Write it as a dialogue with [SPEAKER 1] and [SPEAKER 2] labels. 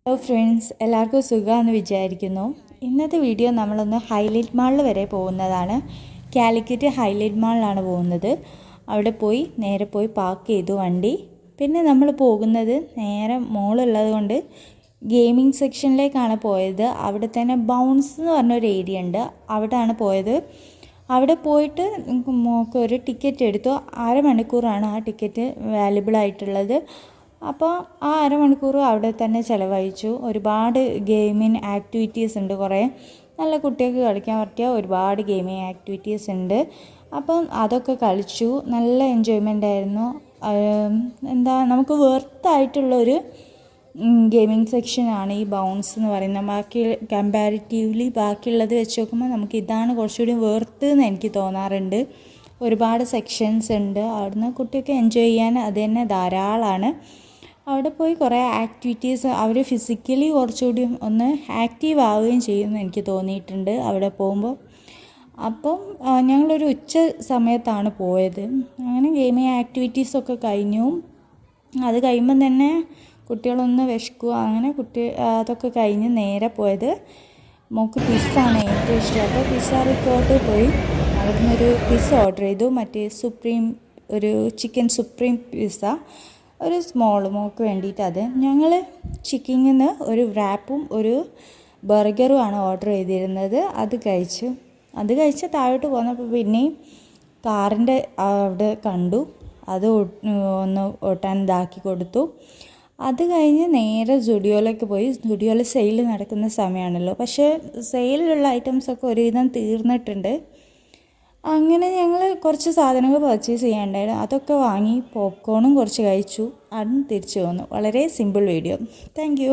[SPEAKER 1] Hello friends, എല്ലാവർക്കും സുഖമാണെന്ന് വിചാരിക്കുന്നു. ഇന്നത്തെ വീഡിയോ നമ്മളൊന്ന് ഹൈലൈറ്റ് മാളിൽ വരെ പോകുന്നതാണ്. കാലിക്കറ്റ് ഹൈലൈറ്റ് മാളിലാണ് പോകുന്നത്. അവിടെ നേരെ പോയി പാർക്ക് ചെയ്തു വണ്ടി. പിന്നെ നമ്മൾ പോകുന്നത് നേരെ മോളുള്ളത് കൊണ്ട് ഗെയിമിംഗ് സെക്ഷനിലേക്കാണ് പോയത്. അവിടെ തന്നെ ബൗൺസ് എന്ന് പറഞ്ഞൊരു ഏരിയ ഉണ്ട്, അവിടെയാണ് പോയത്. അവിടെ പോയിട്ട് മോൾക്ക് ഒരു ടിക്കറ്റ് എടുത്തു. അരമണിക്കൂറാണ് ആ ടിക്കറ്റ് വാല്യുബിൾ ആയിട്ടുള്ളത്. അപ്പോൾ ആ അരമണിക്കൂർ അവിടെ തന്നെ ചിലവഴിച്ചു. ഒരുപാട് ഗെയിമിങ് ആക്ടിവിറ്റീസ് ഉണ്ട്, കുറേ നല്ല കുട്ടികൾക്ക് കളിക്കാൻ പറ്റിയ ഒരുപാട് ഗെയിമിങ് ആക്ടിവിറ്റീസ് ഉണ്ട്. അപ്പം അതൊക്കെ കളിച്ചു, നല്ല എൻജോയ്മെൻ്റ് ആയിരുന്നു. നമുക്ക് വെർത്തായിട്ടുള്ളൊരു ഗെയിമിംഗ് സെക്ഷനാണ് ഈ ബൗൺസ് എന്ന് പറയുന്നത്. കമ്പാരിറ്റീവ്ലി ബാക്കിയുള്ളത് വെച്ച് നോക്കുമ്പോൾ നമുക്ക് ഇതാണ് കുറച്ചുകൂടി വെർത്ത് എന്ന് എനിക്ക് തോന്നാറുണ്ട്. ഒരുപാട് സെക്ഷൻസ് ഉണ്ട്, അവിടുന്ന് കുട്ടിയൊക്കെ എൻജോയ് ചെയ്യാൻ അത് തന്നെ ധാരാളമാണ്. അവിടെ പോയി കുറേ ആക്ടിവിറ്റീസ്, അവർ ഫിസിക്കലി കുറച്ചുകൂടി ഒന്ന് ആക്റ്റീവ് ആവുകയും ചെയ്യുമെന്ന് എനിക്ക് തോന്നിയിട്ടുണ്ട് അവിടെ പോകുമ്പോൾ. അപ്പം ഞങ്ങളൊരു ഉച്ച സമയത്താണ് പോയത്. അങ്ങനെ ഗെയിമിങ് ആക്ടിവിറ്റീസൊക്കെ കഴിഞ്ഞു. അത് കഴിയുമ്പം തന്നെ കുട്ടികളൊന്ന് വിശക്കുക, അങ്ങനെ അതൊക്കെ കഴിഞ്ഞ് നേരെ പോയത് മോൾക്ക് പിസ്സാണ് ഏറ്റവും ഇഷ്ടം. അപ്പോൾ പിസ്സ റിക്കോർട്ട് പോയി അവിടെ നിന്നൊരു പിസ്സ ഓർഡർ ചെയ്തു. ഒരു ചിക്കൻ സുപ്രീം പിസ്സ, ഒരു സ്മോൾ മോൾക്ക് വേണ്ടിയിട്ട്. അത് ഞങ്ങൾ ചിക്കനിൽ നിന്ന് ഒരു റാപ്പും ഒരു ബർഗറുമാണ് ഓർഡർ ചെയ്തിരുന്നത്. അത് കഴിച്ച് താഴോട്ട് പോന്നപ്പോൾ പിന്നെയും കാറിൻ്റെ അവിടെ കണ്ടു, അത് ഒന്ന് ഓട്ടാൻ ഇതാക്കി കൊടുത്തു. അത് കഴിഞ്ഞ് നേരെ സ്റ്റുഡിയോയിലേക്ക് പോയി. സ്റ്റുഡിയോയിൽ സെയിൽ നടക്കുന്ന സമയമാണല്ലോ, പക്ഷേ സെയിലിലുള്ള ഐറ്റംസൊക്കെ ഒരുവിധം തീർന്നിട്ടുണ്ട്. അങ്ങനെ ഞങ്ങൾ കുറച്ച് സാധനങ്ങൾ പർച്ചേസ് ചെയ്യാനുണ്ടായിരുന്നു, അതൊക്കെ വാങ്ങി പോപ്കോണും കുറച്ച് കഴിച്ചു. അതും തിരിച്ചു പോന്നു. വളരെ സിമ്പിൾ വീഡിയോ. താങ്ക്